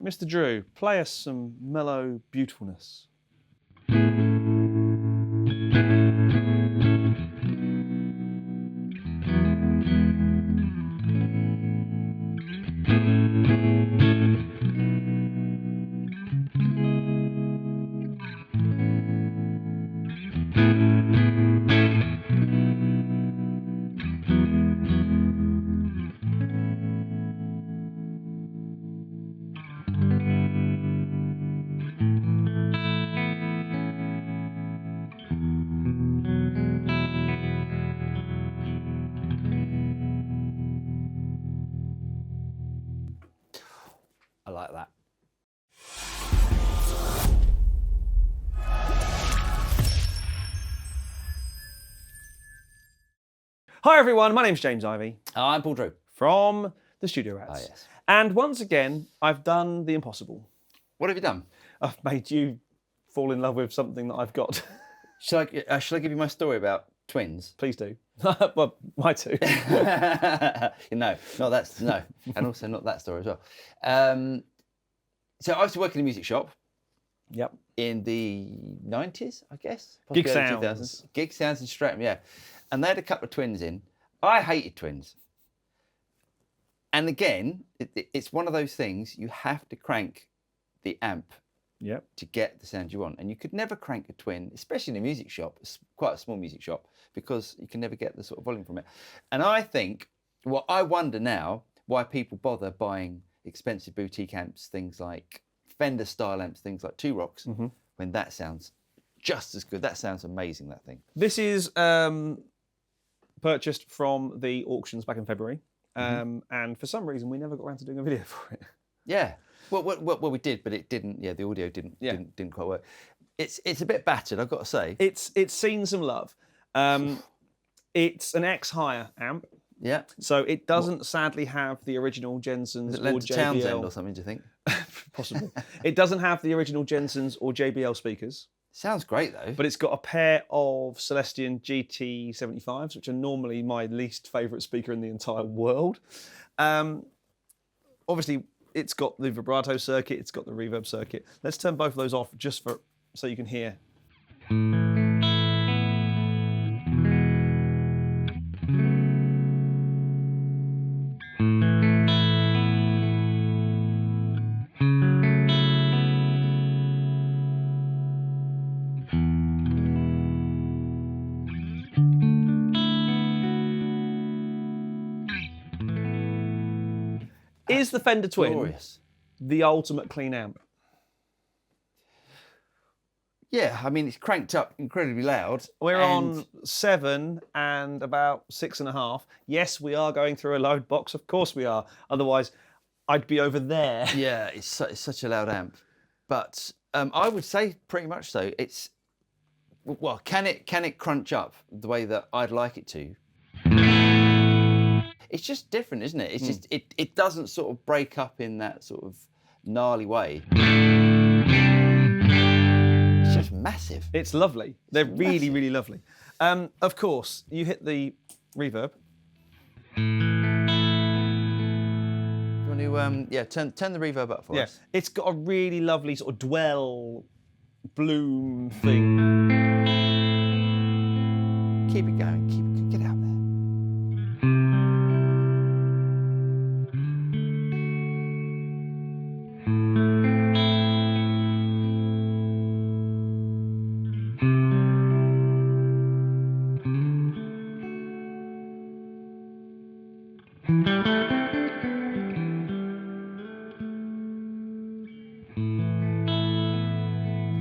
Mr. Drew, play us some mellow beautifulness. I like that. Hi everyone, my name's James Ivey. I'm Paul Drew. From the Studio Rats. Oh, yes. And once again, I've done the impossible. What have you done? I've made you fall in love with something that I've got. Shall I give you my story about twins? Please do. Well, my two. No, and also not that story as well. So I used to work in a music shop. Yep. In the 90s, I guess. Gig Possibly early Sounds. 2000s. Gig Sounds in Streatham, yeah. And they had a couple of twins in. I hated twins. And again, it's one of those things, you have to crank the amp Yep. to get the sound you want. And you could never crank a twin, especially in a music shop, it's quite a small music shop, because you can never get the sort of volume from it. And I think, well, I wonder now why people bother buying expensive boutique amps, things like Fender style amps, things like Two Rocks, when that sounds just as good. That sounds amazing, that thing. This is purchased from the auctions back in February. And for some reason, we never got around to doing a video for it. Yeah. Well, we did, but it didn't. Yeah, the audio didn't quite work. It's a bit battered, I've got to say. It's seen some love. It's an X-Hire amp. Yeah. So it doesn't sadly have the original Jensen's Is it or lent to JBL. Townsend or something, do you think? Possibly. It doesn't have the original Jensen's or JBL speakers. Sounds great though. But it's got a pair of Celestion GT75s, which are normally my least favourite speaker in the entire world. Obviously, it's got the vibrato circuit, it's got the reverb circuit. Let's turn both of those off just so you can hear. Is the Fender Twin Glorious. the ultimate clean amp? Yeah, I mean, it's cranked up incredibly loud. We're on 7 and about 6.5. Yes, we are going through a load box. Of course we are. Otherwise, I'd be over there. Yeah, it's such a loud amp. But I would say pretty much so. It's, well, can it crunch up the way that I'd like it to? It's just different, isn't it? It's just, it doesn't sort of break up in that sort of gnarly way. It's just massive. It's lovely. They're really, really lovely. Of course, you hit the reverb. Do you want to, turn the reverb up for us? It's got a really lovely sort of dwell, bloom thing. Keep it going, get out there.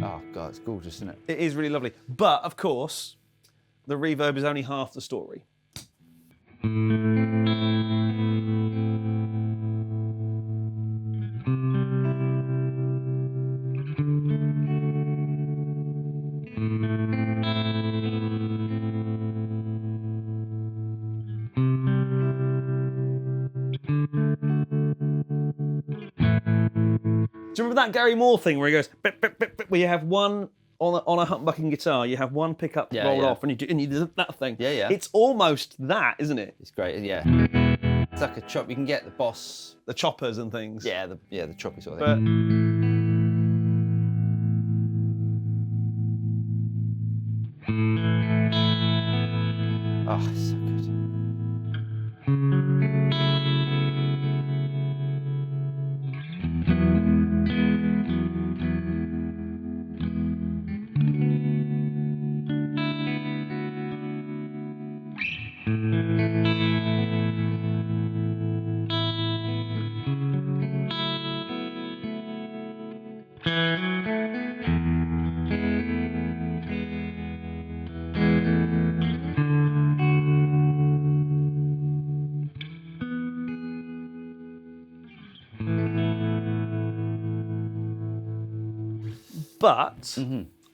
Oh God, it's gorgeous, isn't it? It is really lovely. But, of course, the reverb is only half the story. Do you remember that Gary Moore thing where he goes, bip, bip, bip, bip, where you have one on a humbucking guitar, you have one pickup roll off, and you do that thing. Yeah. It's almost that, isn't it? It's great, yeah. It's like a chop. You can get the Boss. the choppers and things. Yeah, the choppy sort of But thing. Oh, it's so good.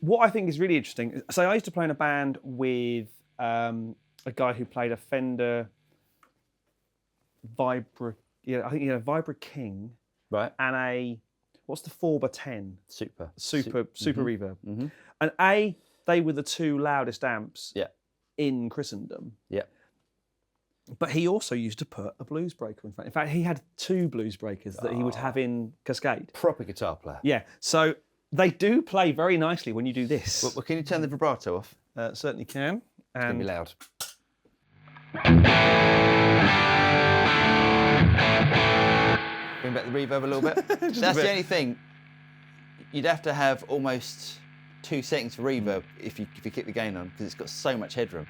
what I think is really interesting, so I used to play in a band with a guy who played a Fender Vibra, Vibra King, Right. and a, what's the 4x10? Super Reverb. Mm-hmm. And they were the two loudest amps Yeah. in Christendom. Yeah. But he also used to put a blues breaker in front. In fact, he had two blues breakers that he would have in Cascade. Proper guitar player. Yeah, so they do play very nicely when you do this. Well, can you turn the vibrato off? Certainly can. It's going to be loud. Bring back the reverb a little bit. That's the only thing. You'd have to have almost 2 seconds for reverb if you keep the gain on, because it's got so much headroom.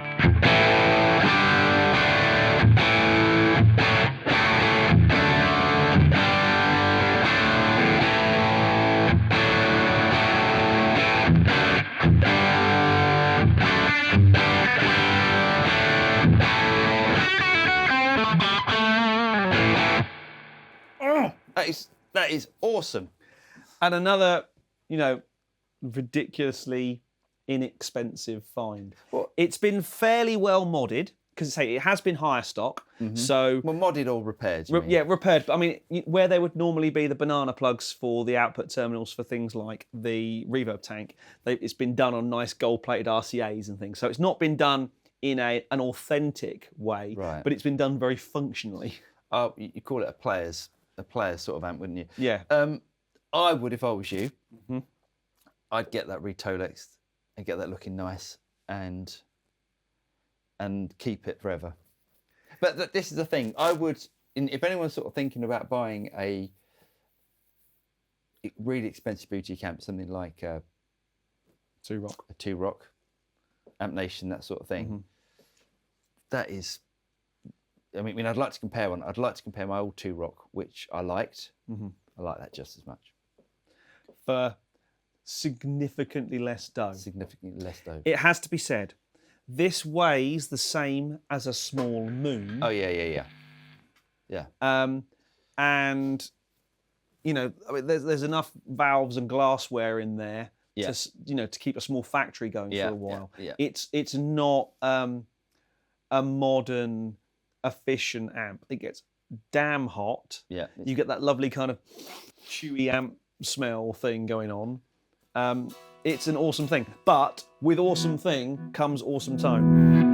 That is awesome. And another, ridiculously inexpensive find. What? It's been fairly well modded, because it has been higher stock. So Well, modded or repaired. you mean? yeah, repaired. But I mean, where there would normally be the banana plugs for the output terminals for things like the reverb tank, it's been done on nice gold-plated RCAs and things. So it's not been done in an authentic way, Right. but it's been done very functionally. Oh, you call it a player's sort of amp, wouldn't you? Yeah. I would, if I was you, I'd get that re-Tolexed and get that looking nice and keep it forever. But this is the thing. I would, if anyone's sort of thinking about buying a really expensive boutique amp, something like a Two Rock, Amp Nation, that sort of thing. That is, I mean, I'd like to compare one. I'd like to compare my old Two Rock, which I liked. I like that just as much. For significantly less dough. Significantly less dough. It has to be said, this weighs the same as a small Moon. Oh yeah. And there's enough valves and glassware in there to keep a small factory going for a while. Yeah. It's not a modern efficient amp. It gets damn hot. Yeah. You get that lovely kind of chewy amp smell thing going on. It's an awesome thing, but with awesome thing comes awesome tone.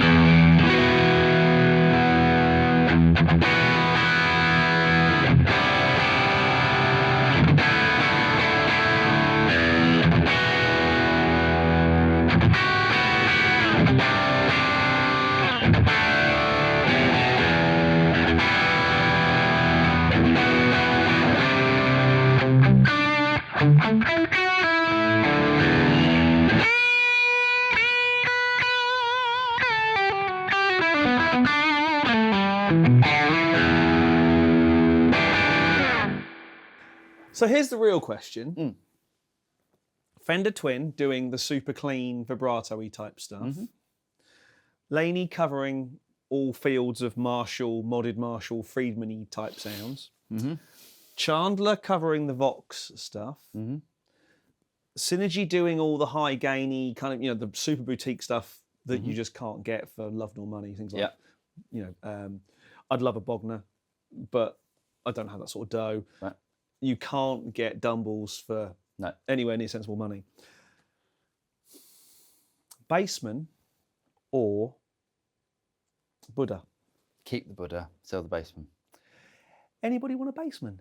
So here's the real question. Fender Twin doing the super clean vibrato-y type stuff. Laney covering all fields of Marshall, modded Marshall, Friedman-y type sounds. Chandler covering the Vox stuff. Synergy doing all the high gainy kind of, the super boutique stuff that you just can't get for love nor money. Things like, I'd love a Bogner, but I don't have that sort of dough. Right. You can't get Dumbles for anywhere near sensible money. Bassman or Buddha? Keep the Buddha, sell the Bassman. Anybody want a Bassman?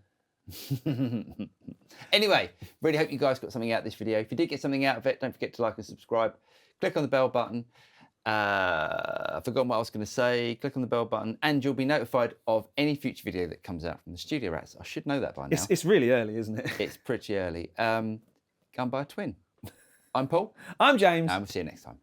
Anyway, really hope you guys got something out of this video. If you did get something out of it, don't forget to like and subscribe. Click on the bell button. I've forgotten what I was going to say. Click on the bell button and you'll be notified of any future video that comes out from the Studio Rats. I should know that by now. It's really early, isn't it? It's pretty early. Go and buy a twin. I'm Paul. I'm James. And we'll see you next time.